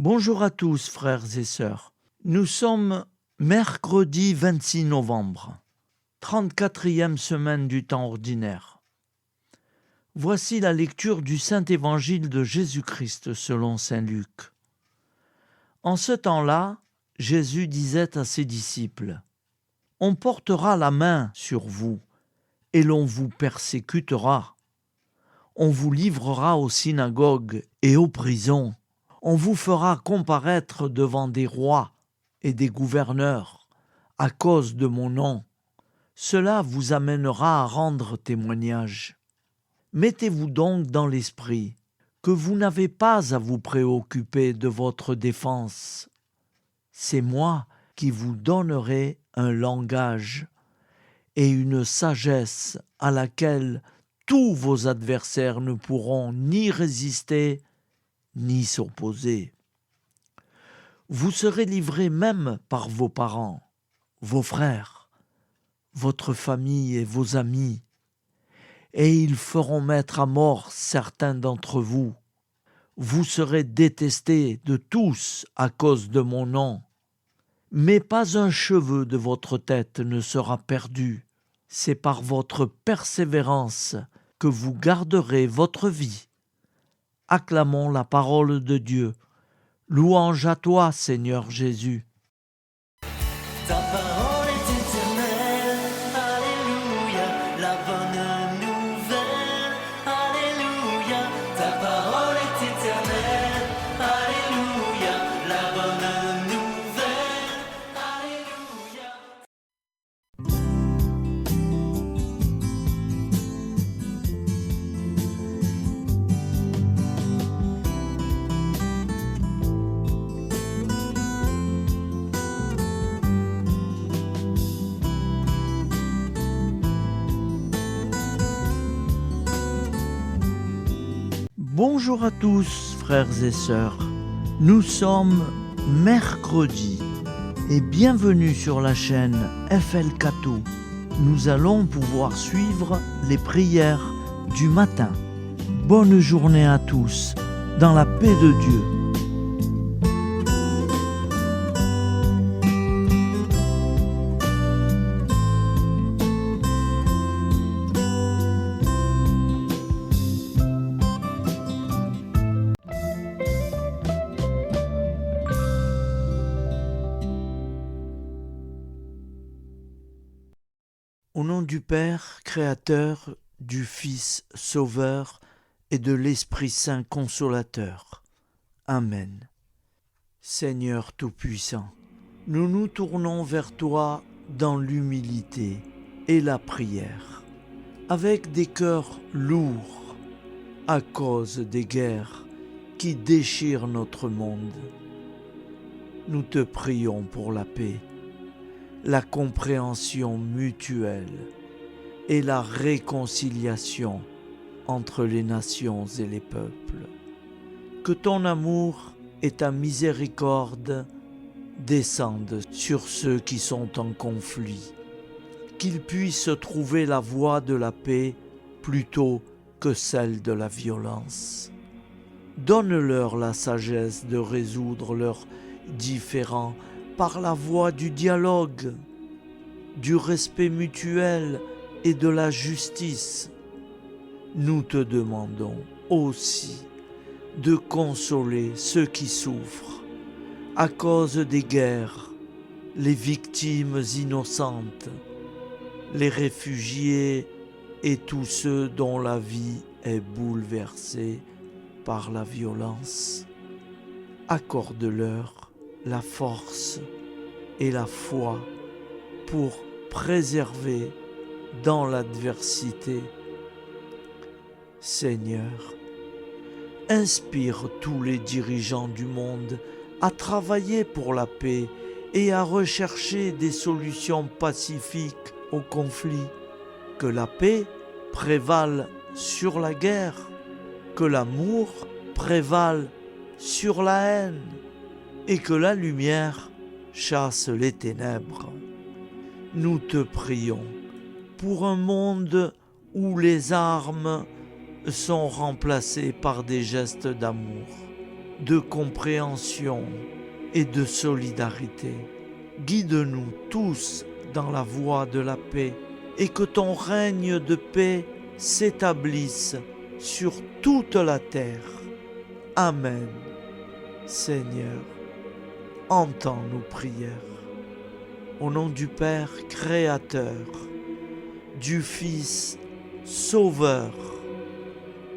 Bonjour à tous, frères et sœurs. Nous sommes mercredi 26 novembre, 34e semaine du temps ordinaire. Voici la lecture du Saint-Évangile de Jésus-Christ selon saint Luc. En ce temps-là, Jésus disait à ses disciples : « On portera la main sur vous, et l'on vous persécutera. On vous livrera aux synagogues et aux prisons. On vous fera comparaître devant des rois et des gouverneurs à cause de mon nom. Cela vous amènera à rendre témoignage. Mettez-vous donc dans l'esprit que vous n'avez pas à vous préoccuper de votre défense. C'est moi qui vous donnerai un langage et une sagesse à laquelle tous vos adversaires ne pourront ni résister ni s'opposer. Vous serez livrés même par vos parents, vos frères, votre famille et vos amis, et ils feront mettre à mort certains d'entre vous. Vous serez détestés de tous à cause de mon nom, mais pas un cheveu de votre tête ne sera perdu. C'est par votre persévérance que vous garderez votre vie. Acclamons la parole de Dieu. Louange à toi, Seigneur Jésus. Ta parole est éternelle, alléluia, la bonne nouvelle, alléluia. Ta parole est éternelle, alléluia, la bonne nouvelle, alléluia. Bonjour à tous, frères et sœurs. Nous sommes mercredi et bienvenue sur la chaîne FL Cathou. Nous allons pouvoir suivre les prières du matin. Bonne journée à tous, dans la paix de Dieu. Au nom du Père, Créateur, du Fils, Sauveur, et de l'Esprit Saint Consolateur. Amen. Seigneur Tout-Puissant, nous nous tournons vers toi dans l'humilité et la prière, avec des cœurs lourds à cause des guerres qui déchirent notre monde. Nous te prions pour la paix, la compréhension mutuelle et la réconciliation entre les nations et les peuples. Que ton amour et ta miséricorde descendent sur ceux qui sont en conflit, qu'ils puissent trouver la voie de la paix plutôt que celle de la violence. Donne-leur la sagesse de résoudre leurs différends par la voie du dialogue, du respect mutuel et de la justice. Nous te demandons aussi de consoler ceux qui souffrent à cause des guerres, les victimes innocentes, les réfugiés et tous ceux dont la vie est bouleversée par la violence. Accorde-leur la force et la foi pour préserver dans l'adversité. Seigneur, inspire tous les dirigeants du monde à travailler pour la paix et à rechercher des solutions pacifiques aux conflits. Que la paix prévale sur la guerre, que l'amour prévale sur la haine et que la lumière chasse les ténèbres. Nous te prions pour un monde où les armes sont remplacées par des gestes d'amour, de compréhension et de solidarité. Guide-nous tous dans la voie de la paix et que ton règne de paix s'établisse sur toute la terre. Amen. Seigneur, entends nos prières. Au nom du Père Créateur, du Fils Sauveur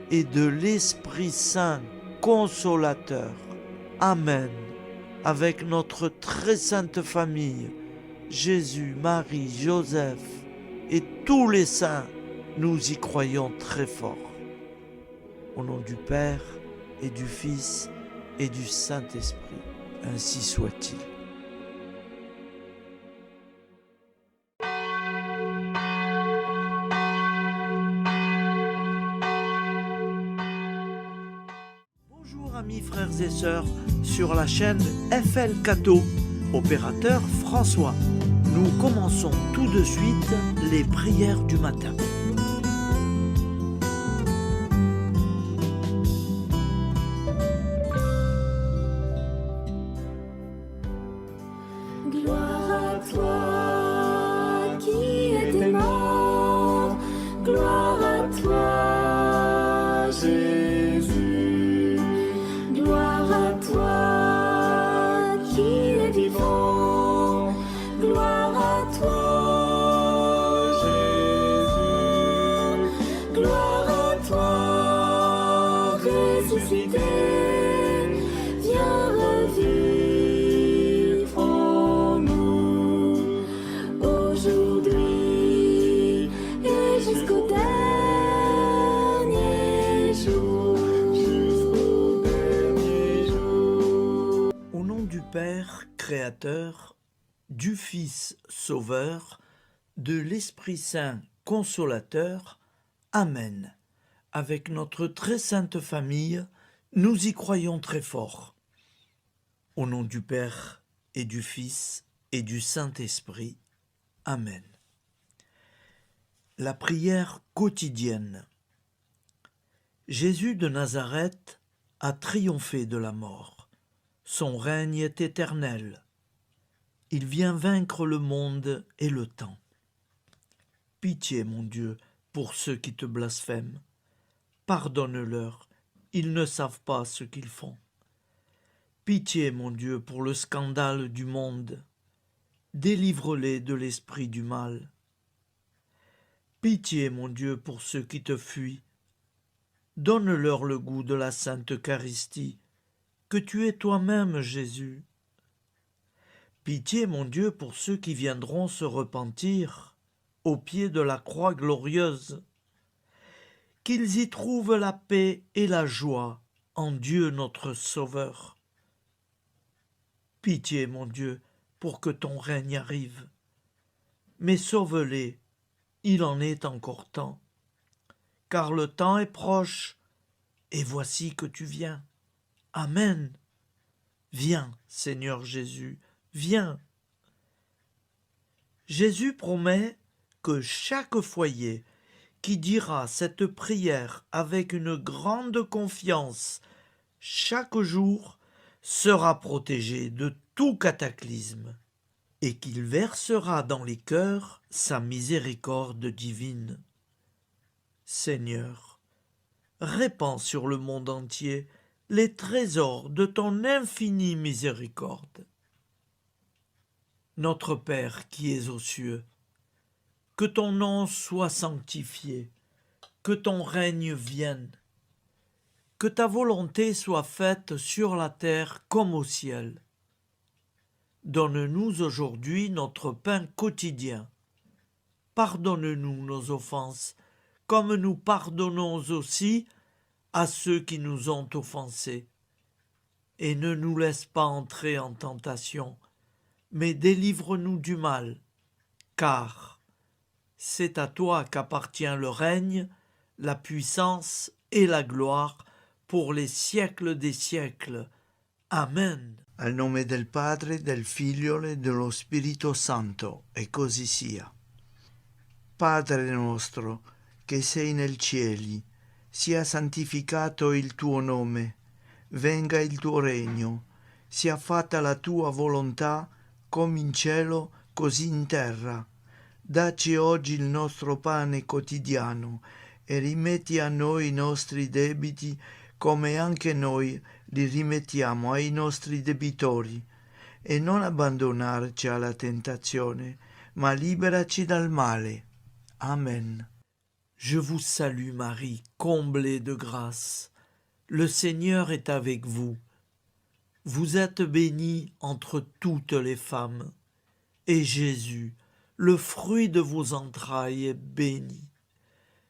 et de l'Esprit Saint Consolateur. Amen. Avec notre très sainte famille, Jésus, Marie, Joseph et tous les saints, nous y croyons très fort. Au nom du Père et du Fils et du Saint-Esprit, ainsi soit-il. Bonjour amis frères et sœurs sur la chaîne FL Cato, opérateur François. Nous commençons tout de suite les prières du matin. Gloire à toi qui étais mort, gloire à toi Jésus, gloire à toi qui es vivant, gloire à toi Jésus, gloire à toi ressuscité, viens revivre en nous aujourd'hui et jusqu'au dernier jour, jusqu'au dernier jour. Au nom du Père Créateur, du Fils Sauveur, de l'Esprit Saint Consolateur. Amen. Avec notre très sainte famille, nous y croyons très fort. Au nom du Père et du Fils et du Saint-Esprit. Amen. La prière quotidienne. Jésus de Nazareth a triomphé de la mort. Son règne est éternel. Il vient vaincre le monde et le temps. Pitié, mon Dieu, pour ceux qui te blasphèment. Pardonne-leur, ils ne savent pas ce qu'ils font. Pitié, mon Dieu, pour le scandale du monde. Délivre-les de l'esprit du mal. Pitié, mon Dieu, pour ceux qui te fuient. Donne-leur le goût de la Sainte Eucharistie, que tu es toi-même, Jésus. Pitié, mon Dieu, pour ceux qui viendront se repentir au pied de la croix glorieuse, qu'ils y trouvent la paix et la joie en Dieu notre Sauveur. Pitié, mon Dieu, pour que ton règne arrive. Mais sauve-les, il en est encore temps, car le temps est proche, et voici que tu viens. Amen. Viens, Seigneur Jésus, viens. Jésus promet que chaque foyer qui dira cette prière avec une grande confiance chaque jour sera protégé de tout cataclysme et qu'il versera dans les cœurs sa miséricorde divine. Seigneur, répands sur le monde entier les trésors de ton infinie miséricorde. Notre Père qui es aux cieux, que ton nom soit sanctifié, que ton règne vienne, que ta volonté soit faite sur la terre comme au ciel. Donne-nous aujourd'hui notre pain quotidien. Pardonne-nous nos offenses, comme nous pardonnons aussi à ceux qui nous ont offensés. Et ne nous laisse pas entrer en tentation, mais délivre-nous du mal, car c'est à toi qu'appartient le règne, la puissance et la gloire pour les siècles des siècles. Amen. Al nome del Padre, del Figlio e dello Spirito Santo, e così sia. Padre nostro, che sei nel cieli, sia santificato il tuo nome, venga il tuo regno, sia fatta la tua volontà come in cielo così in terra. Dacci oggi il nostro pane quotidiano e rimetti a noi i nostri debiti come anche noi li rimettiamo ai nostri debitori, e non abbandonarci alla tentazione, ma liberaci dal male. Amen. Je vous salue Marie, comblée de grâce. Le Seigneur est avec vous. Vous êtes bénie entre toutes les femmes, et Jésus, le fruit de vos entrailles, est béni.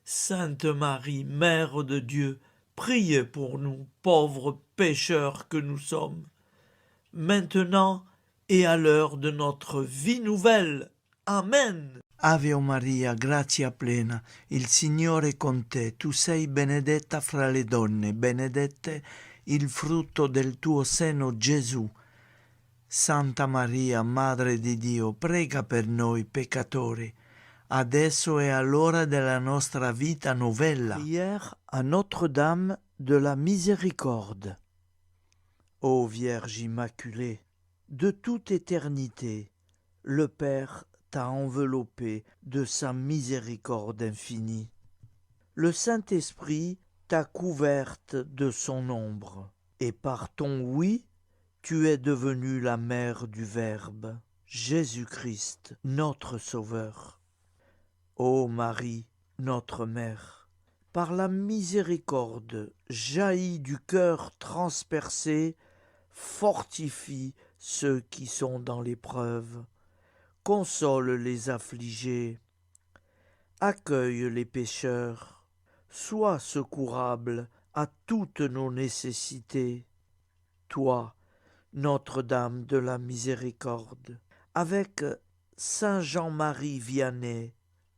Sainte Marie, Mère de Dieu, priez pour nous, pauvres pécheurs que nous sommes, maintenant et à l'heure de notre vie nouvelle. Amen. Ave Maria, grazia plena, il Signore è con te, tu sei benedetta fra le donne, benedetto il frutto del tuo seno, Gesù. Santa Maria, Madre di Dio, prega per noi peccatori, adesso e all'ora della nostra vita novella. Prière à Notre-Dame de la Miséricorde. Ô Vierge Immaculée, de toute éternité, le Père t'a enveloppé de sa miséricorde infinie. Le Saint-Esprit t'a couverte de son ombre, et par ton oui, tu es devenue la mère du Verbe, Jésus-Christ, notre Sauveur. Ô Marie, notre Mère, par la miséricorde jaillie du cœur transpercé, fortifie ceux qui sont dans l'épreuve, console les affligés, accueille les pécheurs, sois secourable à toutes nos nécessités. Toi, Notre-Dame de la Miséricorde, avec Saint Jean-Marie Vianney,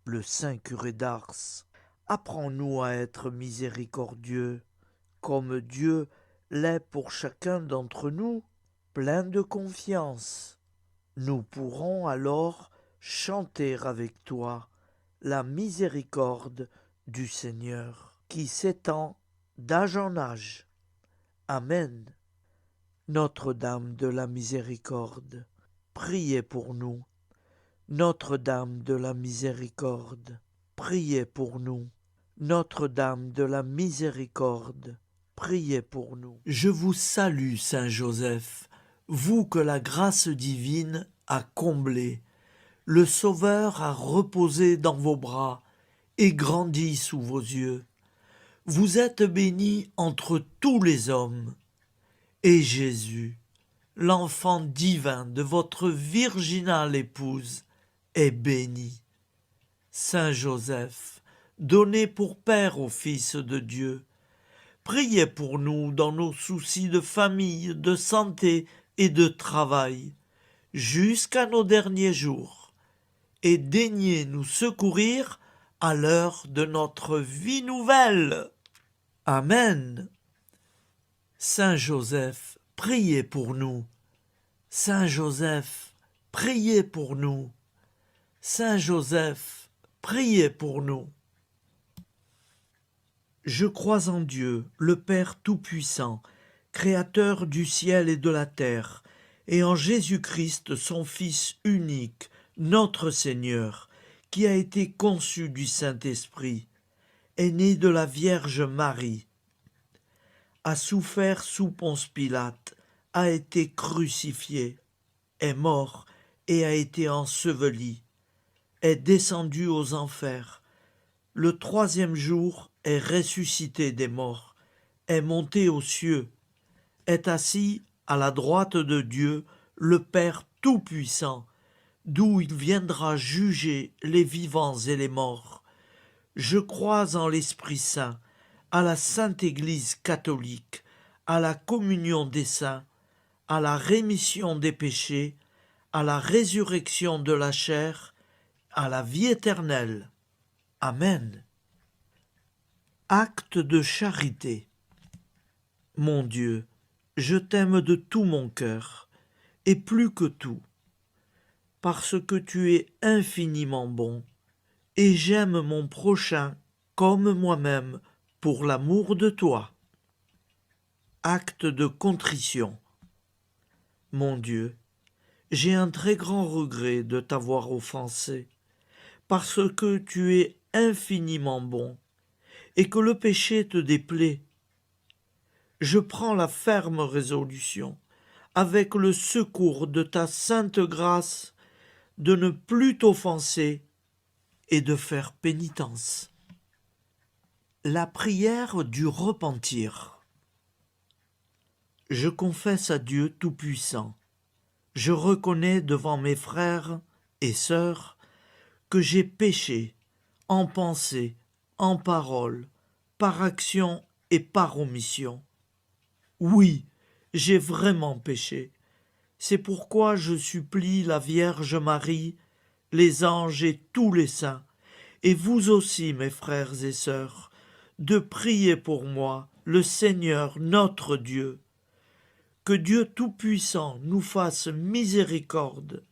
le saint curé d'Ars, apprends-nous à être miséricordieux, comme Dieu l'est pour chacun d'entre nous, plein de confiance. Nous pourrons alors chanter avec toi la miséricorde du Seigneur, qui s'étend d'âge en âge. Amen. Notre-Dame de la Miséricorde, priez pour nous. Notre-Dame de la Miséricorde, priez pour nous. Notre-Dame de la Miséricorde, priez pour nous. Je vous salue, Saint Joseph, vous que la grâce divine a comblé. Le Sauveur a reposé dans vos bras et grandi sous vos yeux. Vous êtes béni entre tous les hommes. Et Jésus, l'enfant divin de votre virginale épouse, est béni. Saint Joseph, donné pour Père au Fils de Dieu, priez pour nous dans nos soucis de famille, de santé et de travail, jusqu'à nos derniers jours, et daignez nous secourir à l'heure de notre vie nouvelle. Amen. Saint Joseph, priez pour nous. Saint Joseph, priez pour nous. Saint Joseph, priez pour nous. Je crois en Dieu, le Père Tout-Puissant, Créateur du ciel et de la terre, et en Jésus-Christ, son Fils unique, notre Seigneur, qui a été conçu du Saint-Esprit, est né de la Vierge Marie, a souffert sous Ponce Pilate, a été crucifié, est mort et a été enseveli, est descendu aux enfers, le troisième jour est ressuscité des morts, est monté aux cieux, est assis à la droite de Dieu, le Père Tout-Puissant, d'où il viendra juger les vivants et les morts. Je crois en l'Esprit Saint, à la Sainte Église catholique, à la communion des saints, à la rémission des péchés, à la résurrection de la chair, à la vie éternelle. Amen. Acte de charité. Mon Dieu, je t'aime de tout mon cœur, et plus que tout, parce que tu es infiniment bon, et j'aime mon prochain comme moi-même pour l'amour de toi. Acte de contrition. Mon Dieu, j'ai un très grand regret de t'avoir offensé, parce que tu es infiniment bon, et que le péché te déplaît. Je prends la ferme résolution, avec le secours de ta sainte grâce, de ne plus t'offenser et de faire pénitence. La prière du repentir. Je confesse à Dieu Tout-Puissant. Je reconnais devant mes frères et sœurs que j'ai péché en pensée, en parole, par action et par omission. Oui, j'ai vraiment péché. C'est pourquoi je supplie la Vierge Marie, les anges et tous les saints, et vous aussi, mes frères et sœurs, de prier pour moi, le Seigneur notre Dieu. Que Dieu Tout-Puissant nous fasse miséricorde,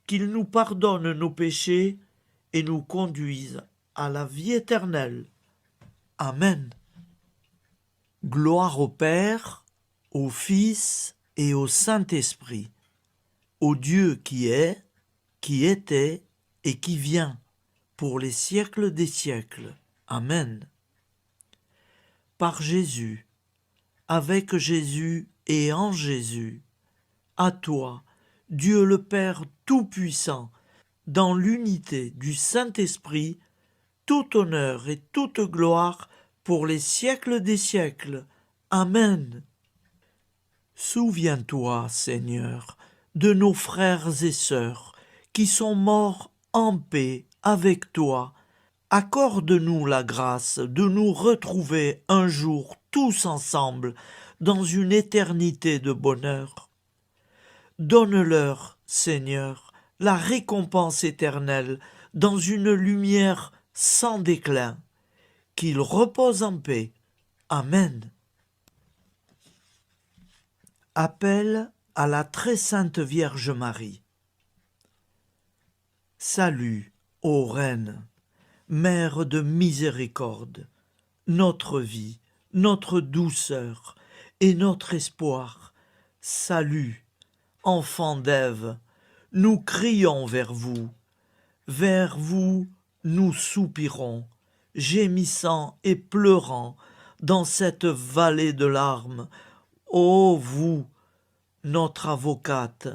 qu'il nous pardonne nos péchés et nous conduise à la vie éternelle. Amen. Gloire au Père, au Fils et au Saint-Esprit, au Dieu qui est, qui était et qui vient, pour les siècles des siècles. Amen. Par Jésus, avec Jésus et en Jésus, à toi, Dieu le Père Tout-Puissant, dans l'unité du Saint-Esprit, tout honneur et toute gloire pour les siècles des siècles. Amen. Souviens-toi, Seigneur, de nos frères et sœurs qui sont morts en paix avec toi. Accorde-nous la grâce de nous retrouver un jour tous ensemble dans une éternité de bonheur. Donne-leur, Seigneur, la récompense éternelle dans une lumière sans déclin. Qu'ils reposent en paix. Amen. Appel à la très sainte Vierge Marie. Salut, ô Reine, Mère de miséricorde, notre vie, notre douceur et notre espoir. Salut, enfants d'Ève, nous crions vers vous. Vers vous, nous soupirons, gémissant et pleurant dans cette vallée de larmes. Ô vous, notre avocate,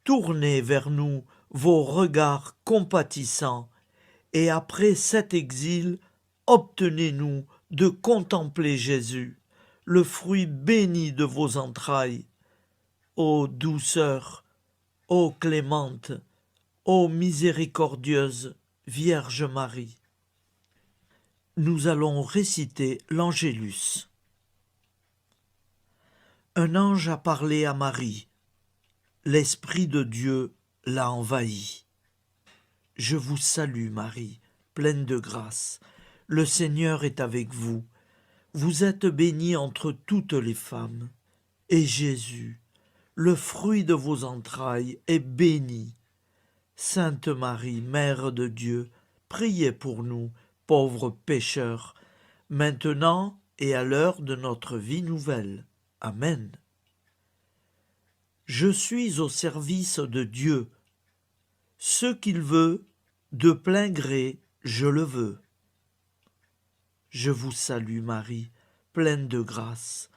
tournez vers nous vos regards compatissants, et après cet exil, obtenez-nous de contempler Jésus, le fruit béni de vos entrailles. Ô douceur, ô clémente, ô miséricordieuse Vierge Marie. Nous allons réciter l'Angélus. Un ange a parlé à Marie. L'Esprit de Dieu l'a envahie. Je vous salue, Marie, pleine de grâce. Le Seigneur est avec vous. Vous êtes bénie entre toutes les femmes. Et Jésus, le fruit de vos entrailles, est béni. Sainte Marie, Mère de Dieu, priez pour nous, pauvres pécheurs, maintenant et à l'heure de notre vie nouvelle. Amen. Je suis au service de Dieu. Ce qu'il veut, de plein gré, je le veux. Je vous salue Marie, pleine de grâce.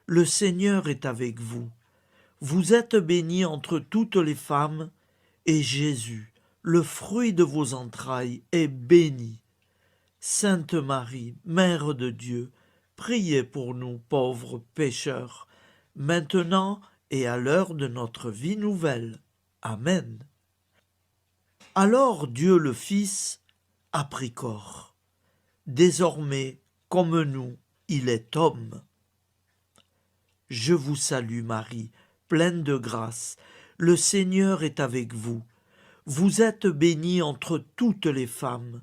Le Seigneur est avec vous. Vous êtes bénie entre toutes les femmes, et Jésus, le fruit de vos entrailles, est béni. Sainte Marie, Mère de Dieu, priez pour nous pauvres pécheurs, maintenant et à l'heure de notre vie nouvelle. Amen. Alors Dieu le Fils a pris corps. Désormais, comme nous, il est homme. Je vous salue Marie, pleine de grâce. Le Seigneur est avec vous. Vous êtes bénie entre toutes les femmes,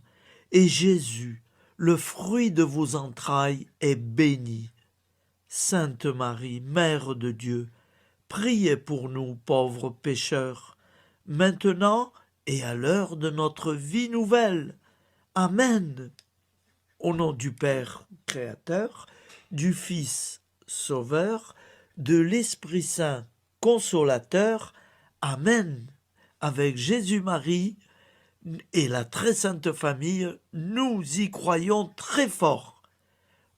et Jésus, le fruit de vos entrailles, est béni. Sainte Marie, Mère de Dieu, priez pour nous pauvres pécheurs, maintenant et à l'heure de notre vie nouvelle. Amen. Au nom du Père créateur, du Fils Sauveur, de l'Esprit Saint Consolateur. Amen. Avec Jésus-Marie et la très sainte famille, nous y croyons très fort.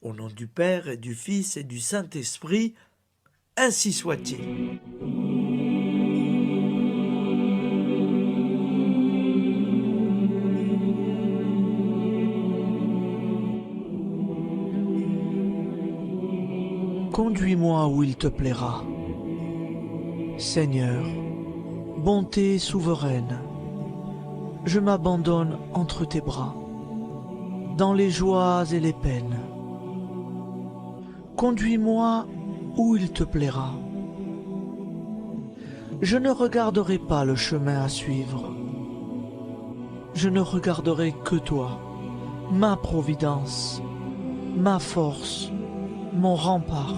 Au nom du Père et du Fils et du Saint-Esprit, ainsi soit-il. Conduis-moi où il te plaira. Seigneur, bonté souveraine, je m'abandonne entre tes bras, dans les joies et les peines. Conduis-moi où il te plaira. Je ne regarderai pas le chemin à suivre. Je ne regarderai que toi, ma providence, ma force, mon rempart.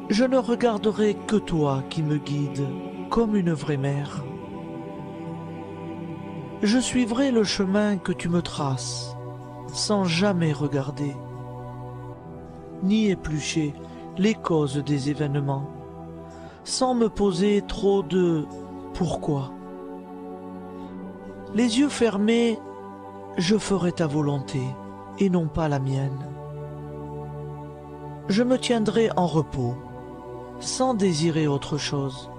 Je ne regarderai que toi qui me guides comme une vraie mère. Je suivrai le chemin que tu me traces, sans jamais regarder, ni éplucher les causes des événements, sans me poser trop de « pourquoi ». Les yeux fermés, je ferai ta volonté et non pas la mienne. Je me tiendrai en repos, sans désirer autre chose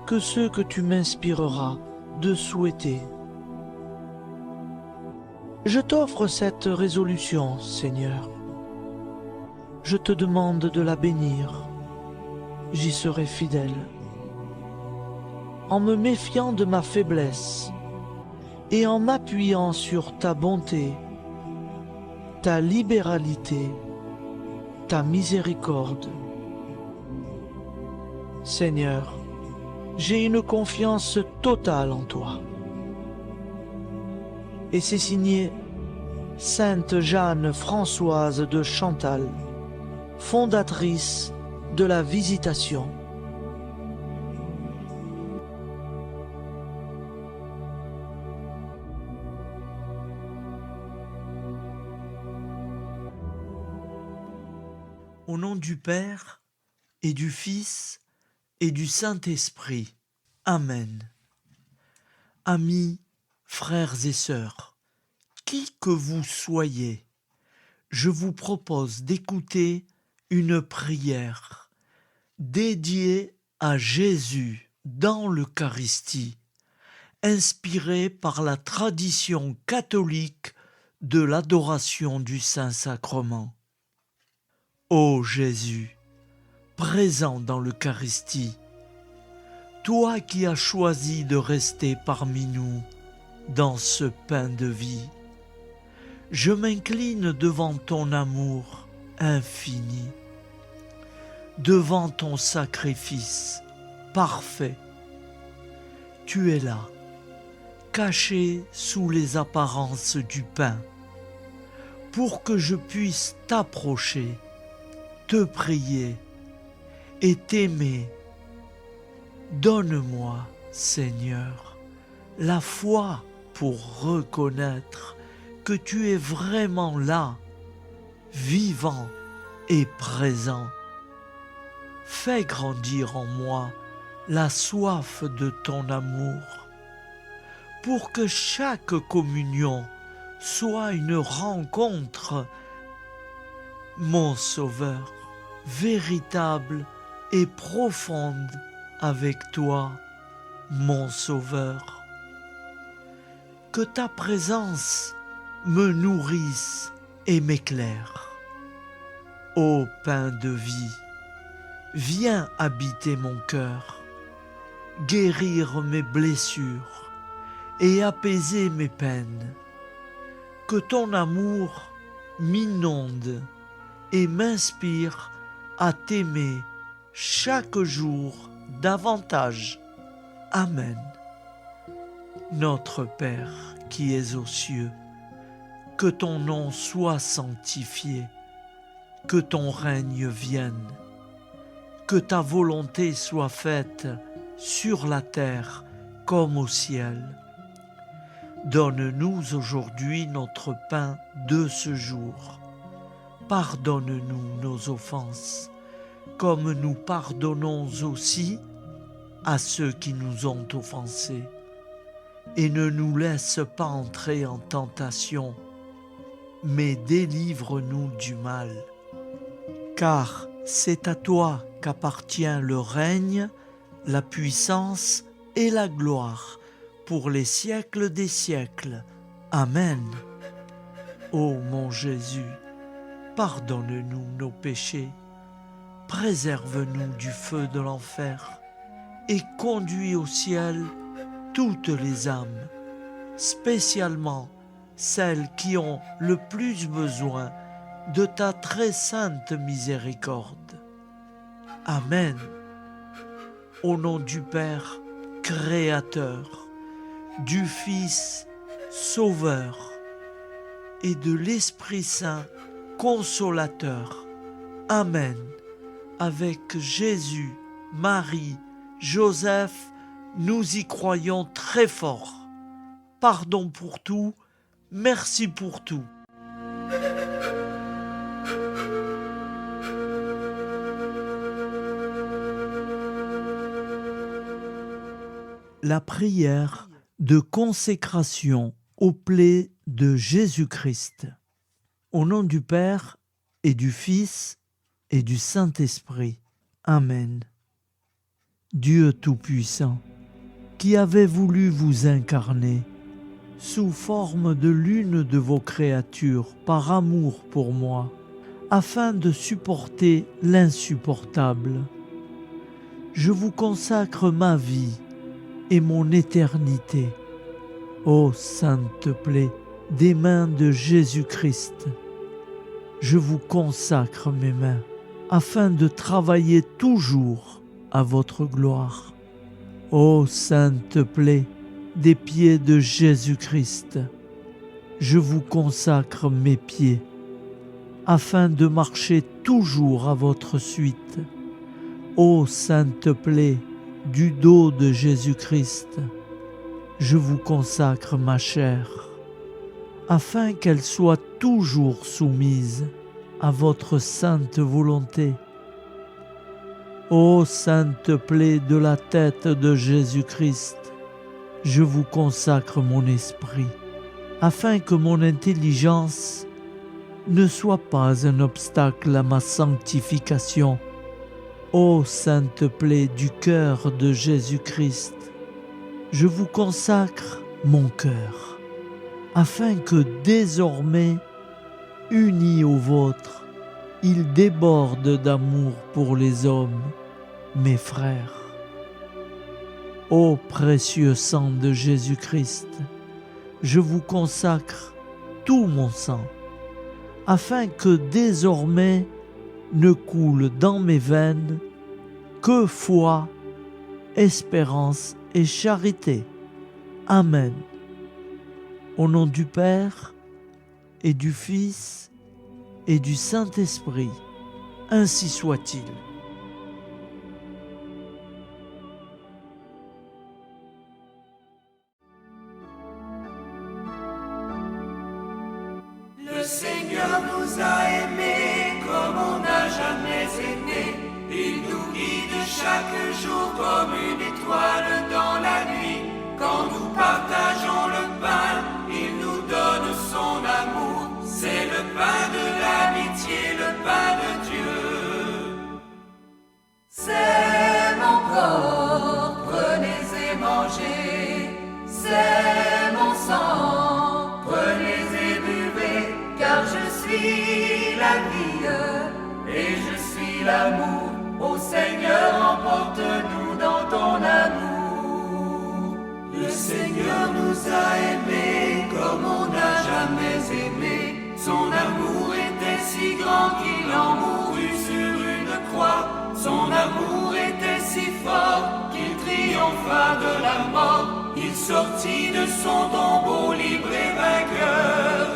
que ce que tu m'inspireras de souhaiter. Je t'offre cette résolution, Seigneur. Je te demande de la bénir. J'y serai fidèle. En me méfiant de ma faiblesse et en m'appuyant sur ta bonté, ta libéralité, ta miséricorde. Seigneur, j'ai une confiance totale en toi. Et c'est signé Sainte Jeanne Françoise de Chantal, fondatrice de la Visitation. Au nom du Père et du Fils et du Saint-Esprit. Amen. Amis, frères et sœurs, qui que vous soyez, je vous propose d'écouter une prière dédiée à Jésus dans l'Eucharistie, inspirée par la tradition catholique de l'adoration du Saint-Sacrement. Ô Jésus, présent dans l'Eucharistie, toi qui as choisi de rester parmi nous dans ce pain de vie, je m'incline devant ton amour infini, devant ton sacrifice parfait. Tu es là, caché sous les apparences du pain, pour que je puisse t'approcher, te prier et t'aimer. Donne-moi, Seigneur, la foi pour reconnaître que tu es vraiment là, vivant et présent. Fais grandir en moi la soif de ton amour, pour que chaque communion soit une rencontre, mon Sauveur, véritable et profonde avec toi, mon Sauveur. Que ta présence me nourrisse et m'éclaire. Ô pain de vie, viens habiter mon cœur, guérir mes blessures et apaiser mes peines. Que ton amour m'inonde et m'inspire à t'aimer chaque jour davantage. Amen. Notre Père qui es aux cieux, que ton nom soit sanctifié, que ton règne vienne, que ta volonté soit faite sur la terre comme au ciel. Donne-nous aujourd'hui notre pain de ce jour. pardonne-nous nos offenses, comme nous pardonnons aussi à ceux qui nous ont offensés. Et ne nous laisse pas entrer en tentation, mais délivre-nous du mal. Car c'est à toi qu'appartient le règne, la puissance et la gloire pour les siècles des siècles. Amen. Ô mon Jésus, pardonne-nous nos péchés, préserve-nous du feu de l'enfer et conduis au ciel toutes les âmes, spécialement celles qui ont le plus besoin de ta très sainte miséricorde. Amen. Au nom du Père Créateur, du Fils Sauveur et de l'Esprit Saint Consolateur. Amen. Avec Jésus, Marie, Joseph, nous y croyons très fort. Pardon pour tout, merci pour tout. La prière de consécration aux plaies de Jésus-Christ. Au nom du Père et du Fils et du Saint-Esprit. Amen. Dieu Tout-Puissant, qui avez voulu vous incarner sous forme de l'une de vos créatures par amour pour moi, afin de supporter l'insupportable. Je vous consacre ma vie et mon éternité. Ô sainte plaie des mains de Jésus-Christ, je vous consacre mes mains, afin de travailler toujours à votre gloire. Ô sainte plaie des pieds de Jésus-Christ, je vous consacre mes pieds, afin de marcher toujours à votre suite. Ô sainte plaie du dos de Jésus-Christ, je vous consacre ma chair, afin qu'elle soit toujours soumise à votre sainte volonté. Ô sainte plaie de la tête de Jésus-Christ, je vous consacre mon esprit, afin que mon intelligence ne soit pas un obstacle à ma sanctification. Ô sainte plaie du cœur de Jésus-Christ, je vous consacre mon cœur, afin que désormais, uni au vôtre, il déborde d'amour pour les hommes, mes frères. Ô précieux sang de Jésus-Christ, je vous consacre tout mon sang, afin que désormais ne coule dans mes veines que foi, espérance et charité. Amen. Au nom du Père et du Fils et du Saint-Esprit, ainsi soit-il. Le Seigneur nous a aimés comme on n'a jamais aimé. Il nous guide chaque jour comme une étoile dans la nuit. Quand nous partageons le pain, il nous donne son amour. C'est le pain de l'amitié, le pain de Dieu. C'est mon corps, prenez et mangez. C'est mon sang, prenez et buvez. Car je suis la vie et je suis l'amour. Ô Seigneur, emporte-nous dans ton amour. Le Seigneur nous a aimés comme on n'a jamais aimé. Son amour était si grand qu'il en mourut sur une croix. Son amour était si fort qu'il triompha de la mort. Il sortit de son tombeau libre et vainqueur.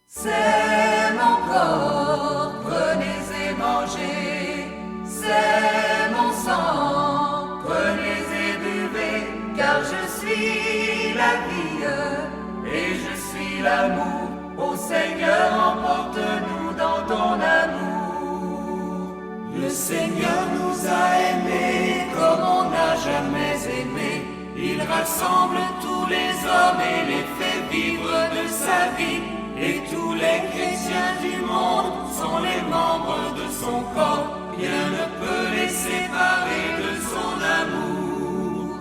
C'est mon corps, prenez et mangez. C'est mon sang, prenez et buvez. Car je suis la vie et je suis l'amour. Ô Seigneur, emporte-nous Seigneur nous a aimés comme on n'a jamais aimé. Il rassemble tous les hommes et les fait vivre de sa vie. Et tous les chrétiens du monde sont les membres de son corps. Rien ne peut les séparer de son amour.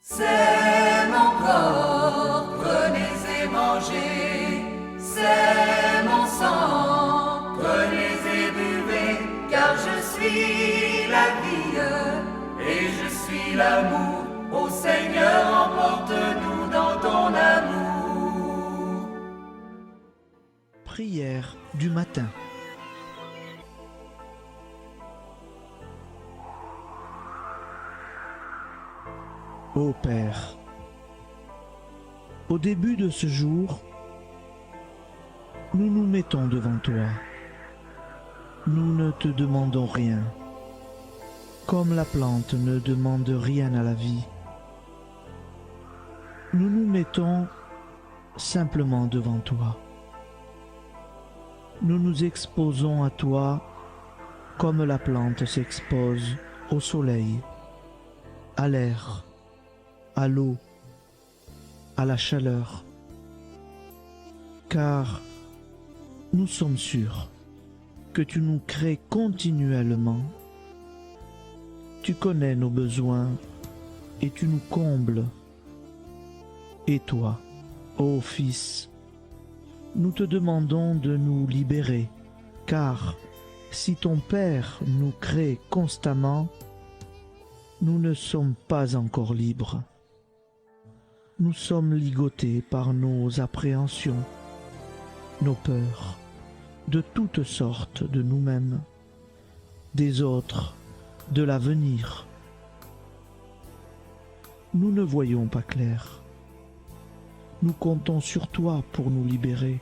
C'est mon corps, prenez et mangez. C'est mon sang, prenez et buvez. Car je suis la vie et je suis l'amour. Ô Seigneur, emporte-nous dans ton amour. Prière du matin. Ô Père, au début de ce jour, nous nous mettons devant toi. Nous ne te demandons rien, comme la plante ne demande rien à la vie. Nous nous mettons simplement devant toi. Nous nous exposons à toi comme la plante s'expose au soleil, à l'air, à l'eau, à la chaleur. Car nous sommes sûrs que tu nous crées continuellement. Tu connais nos besoins et tu nous combles. Et toi, ô Fils, nous te demandons de nous libérer, car si ton Père nous crée constamment, nous ne sommes pas encore libres. Nous sommes ligotés par nos appréhensions, nos peurs, de toutes sortes de nous-mêmes, des autres, de l'avenir. Nous ne voyons pas clair. Nous comptons sur toi pour nous libérer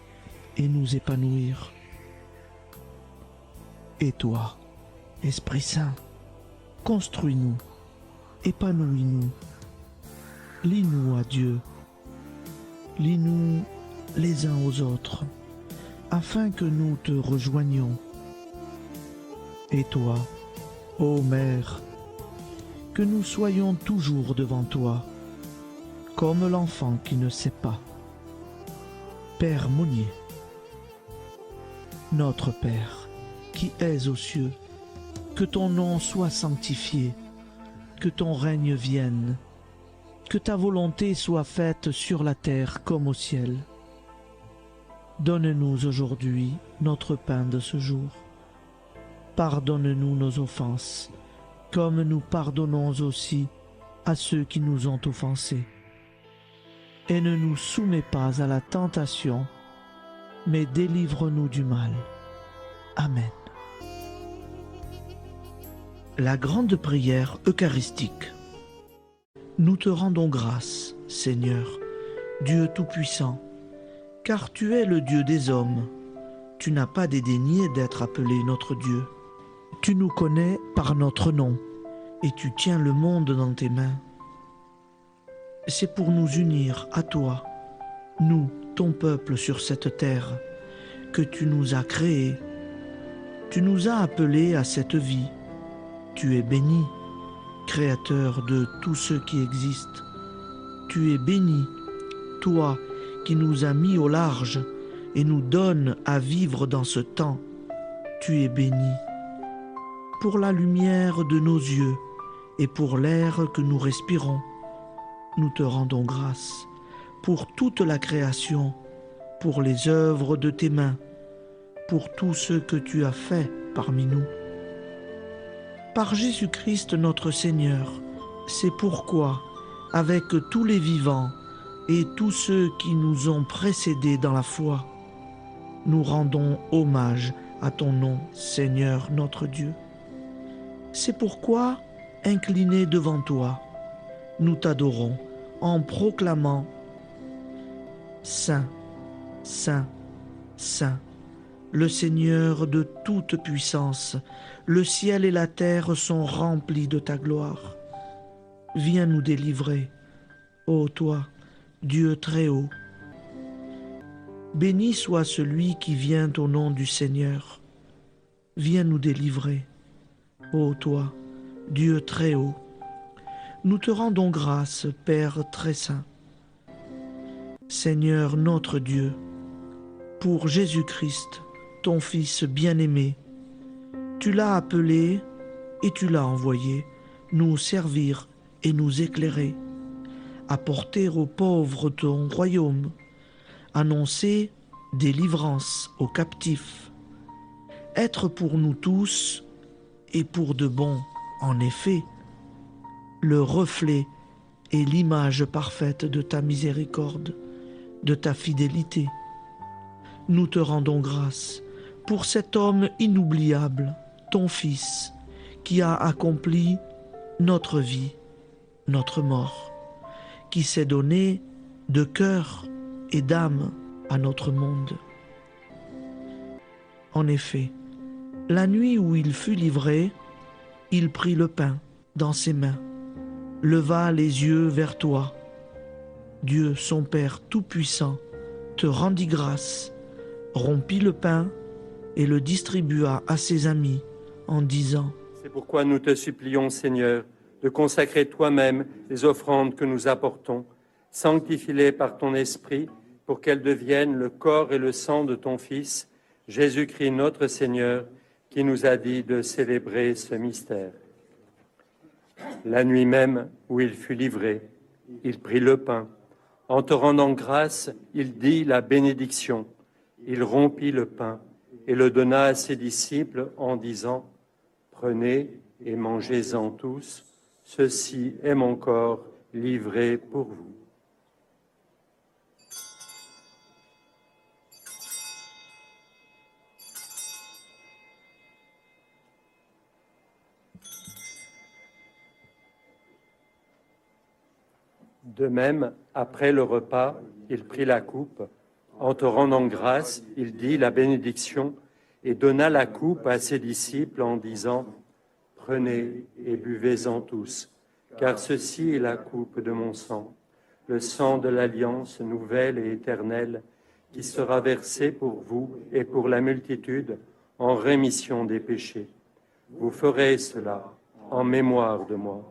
et nous épanouir. Et toi, Esprit Saint, construis-nous, épanouis-nous, lie-nous à Dieu, lie-nous les uns aux autres, afin que nous te rejoignions. Et toi, ô Mère, que nous soyons toujours devant toi, comme l'enfant qui ne sait pas. Père Monnier, notre Père, qui es aux cieux, que ton nom soit sanctifié, que ton règne vienne, que ta volonté soit faite sur la terre comme au ciel. Donne-nous aujourd'hui notre pain de ce jour. Pardonne-nous nos offenses, comme nous pardonnons aussi à ceux qui nous ont offensés. Et ne nous soumets pas à la tentation, mais délivre-nous du mal. Amen. La grande prière eucharistique. Nous te rendons grâce, Seigneur, Dieu Tout-Puissant, car tu es le Dieu des hommes. Tu n'as pas dédaigné d'être appelé notre Dieu. Tu nous connais par notre nom, et tu tiens le monde dans tes mains. C'est pour nous unir à toi, nous, ton peuple sur cette terre, que tu nous as créés. Tu nous as appelés à cette vie. Tu es béni, Créateur de tout ce qui existe. Tu es béni, toi qui nous as mis au large et nous donnes à vivre dans ce temps. Tu es béni. Pour la lumière de nos yeux et pour l'air que nous respirons, nous te rendons grâce. Pour toute la création, pour les œuvres de tes mains, pour tout ce que tu as fait parmi nous. Par Jésus-Christ notre Seigneur, c'est pourquoi, avec tous les vivants et tous ceux qui nous ont précédés dans la foi, nous rendons hommage à ton nom, Seigneur notre Dieu. C'est pourquoi, inclinés devant toi, nous t'adorons en proclamant « Saint, Saint, Saint ». Le Seigneur de toute puissance, le ciel et la terre sont remplis de ta gloire. Viens nous délivrer, ô toi, Dieu très haut. Béni soit celui qui vient au nom du Seigneur. Viens nous délivrer, Ô toi, Dieu très haut, nous te rendons grâce, Père très saint. Seigneur notre Dieu, pour Jésus-Christ, ton Fils bien-aimé, tu l'as appelé et tu l'as envoyé nous servir et nous éclairer, apporter aux pauvres ton royaume, annoncer délivrance aux captifs, être pour nous tous et pour de bon, en effet, le reflet et l'image parfaite de ta miséricorde, de ta fidélité. Nous te rendons grâce pour cet homme inoubliable, ton Fils, qui a accompli notre vie, notre mort, qui s'est donné de cœur et d'âme à notre monde. En effet, la nuit où il fut livré, il prit le pain dans ses mains, leva les yeux vers toi. Dieu, son Père Tout-Puissant, te rendit grâce, rompit le pain et le distribua à ses amis en disant : C'est pourquoi nous te supplions, Seigneur, de consacrer toi-même les offrandes que nous apportons. Sanctifie-les par ton Esprit pour qu'elles deviennent le corps et le sang de ton Fils, Jésus-Christ notre Seigneur, qui nous a dit de célébrer ce mystère. La nuit même où il fut livré, il prit le pain. En te rendant grâce, il dit la bénédiction. Il rompit le pain et le donna à ses disciples en disant : Prenez et mangez-en tous, ceci est mon corps livré pour vous. De même, après le repas, il prit la coupe. En te rendant grâce, il dit la bénédiction et donna la coupe à ses disciples en disant : Prenez et buvez-en tous, car ceci est la coupe de mon sang, le sang de l'alliance nouvelle et éternelle, qui sera versé pour vous et pour la multitude en rémission des péchés. Vous ferez cela en mémoire de moi.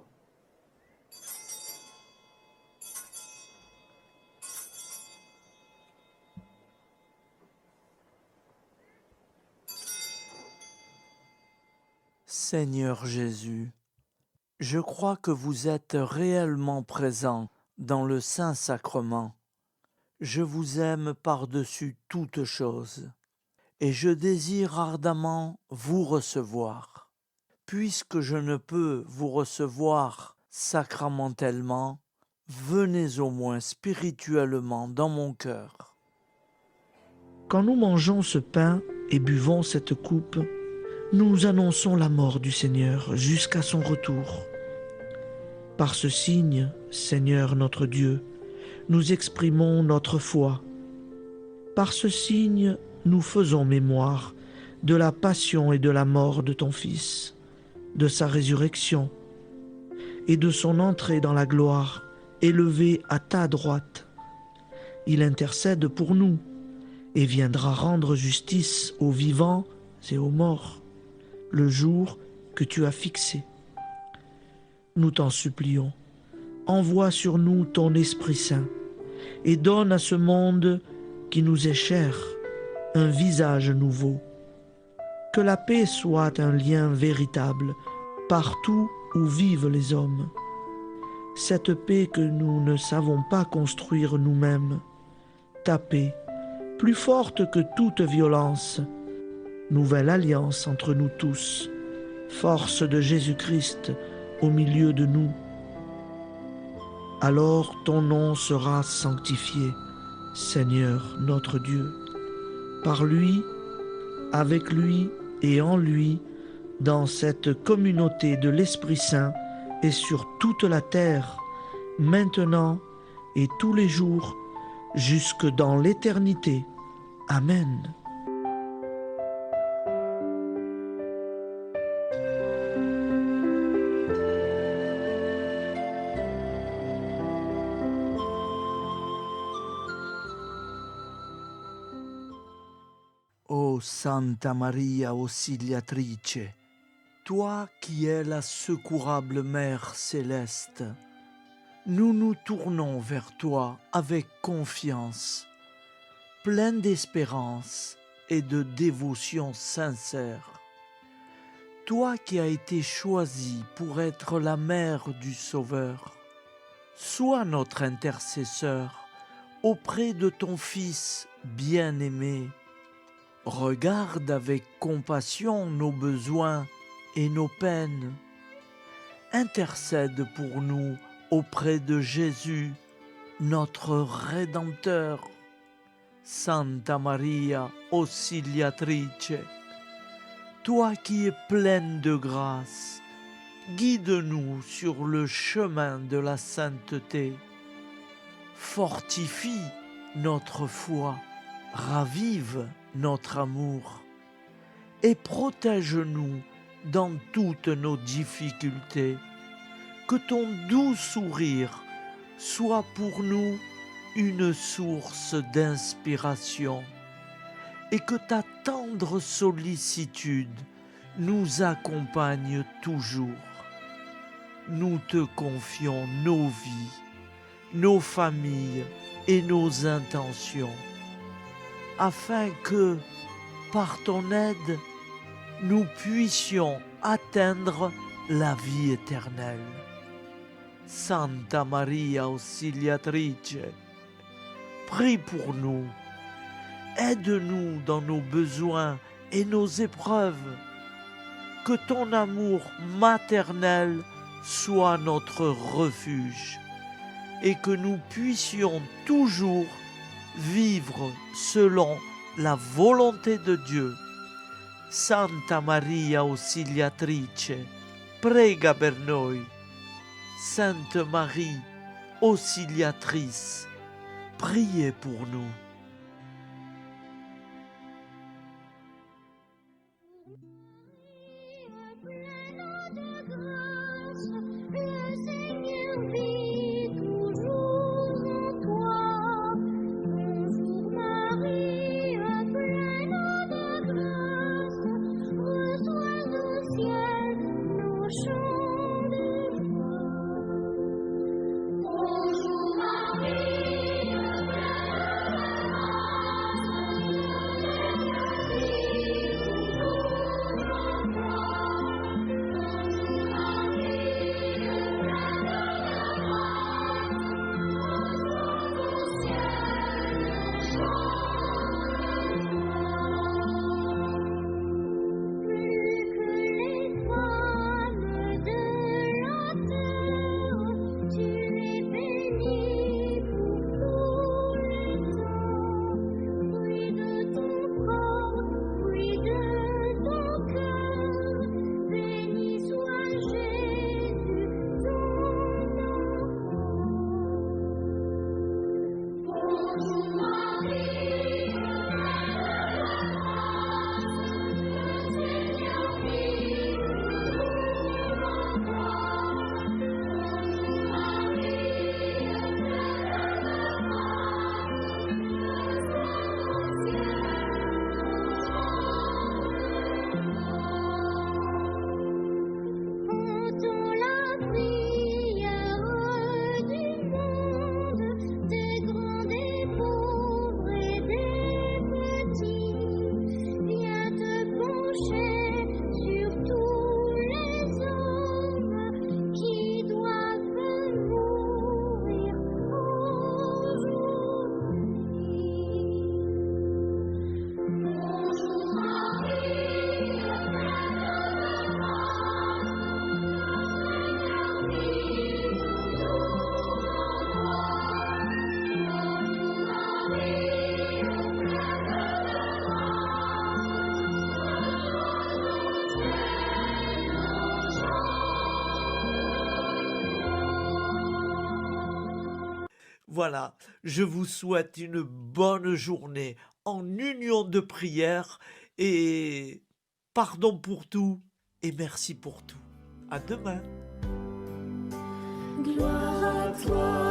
Seigneur Jésus, je crois que vous êtes réellement présent dans le Saint-Sacrement. Je vous aime par-dessus toute chose et je désire ardemment vous recevoir. Puisque je ne peux vous recevoir sacramentellement, venez au moins spirituellement dans mon cœur. Quand nous mangeons ce pain et buvons cette coupe, nous annonçons la mort du Seigneur jusqu'à son retour. Par ce signe, Seigneur notre Dieu, nous exprimons notre foi. Par ce signe, nous faisons mémoire de la passion et de la mort de ton Fils, de sa résurrection et de son entrée dans la gloire, élevé à ta droite. Il intercède pour nous et viendra rendre justice aux vivants et aux morts, le jour que tu as fixé. Nous t'en supplions, envoie sur nous ton Esprit Saint et donne à ce monde qui nous est cher un visage nouveau. Que la paix soit un lien véritable partout où vivent les hommes. Cette paix que nous ne savons pas construire nous-mêmes, ta paix, plus forte que toute violence, nouvelle alliance entre nous tous, force de Jésus-Christ au milieu de nous. Alors ton nom sera sanctifié, Seigneur notre Dieu. Par lui, avec lui et en lui, dans cette communauté de l'Esprit Saint et sur toute la terre, maintenant et tous les jours, jusque dans l'éternité. Amen. Ô Santa Maria Ausiliatrice, Toi qui es la secourable Mère céleste, nous nous tournons vers toi avec confiance, plein d'espérance et de dévotion sincère. Toi qui as été choisie pour être la mère du Sauveur, sois notre intercesseur auprès de ton Fils bien-aimé. Regarde avec compassion nos besoins et nos peines. Intercède pour nous auprès de Jésus, notre Rédempteur. Santa Maria Auxiliatrice, toi qui es pleine de grâce, guide-nous sur le chemin de la sainteté. Fortifie notre foi, ravive notre amour et protège-nous dans toutes nos difficultés. Que ton doux sourire soit pour nous une source d'inspiration et que ta tendre sollicitude nous accompagne toujours. Nous te confions nos vies, nos familles et nos intentions, afin que, par ton aide, nous puissions atteindre la vie éternelle. Santa Maria Auxiliatrice, prie pour nous, aide-nous dans nos besoins et nos épreuves, que ton amour maternel soit notre refuge et que nous puissions toujours vivre selon la volonté de Dieu. Santa Maria Auxiliatrice, prega per noi. Sainte Marie, Auxiliatrice, priez pour nous. Voilà, je vous souhaite une bonne journée en union de prière et pardon pour tout et merci pour tout. À demain. Gloire à toi.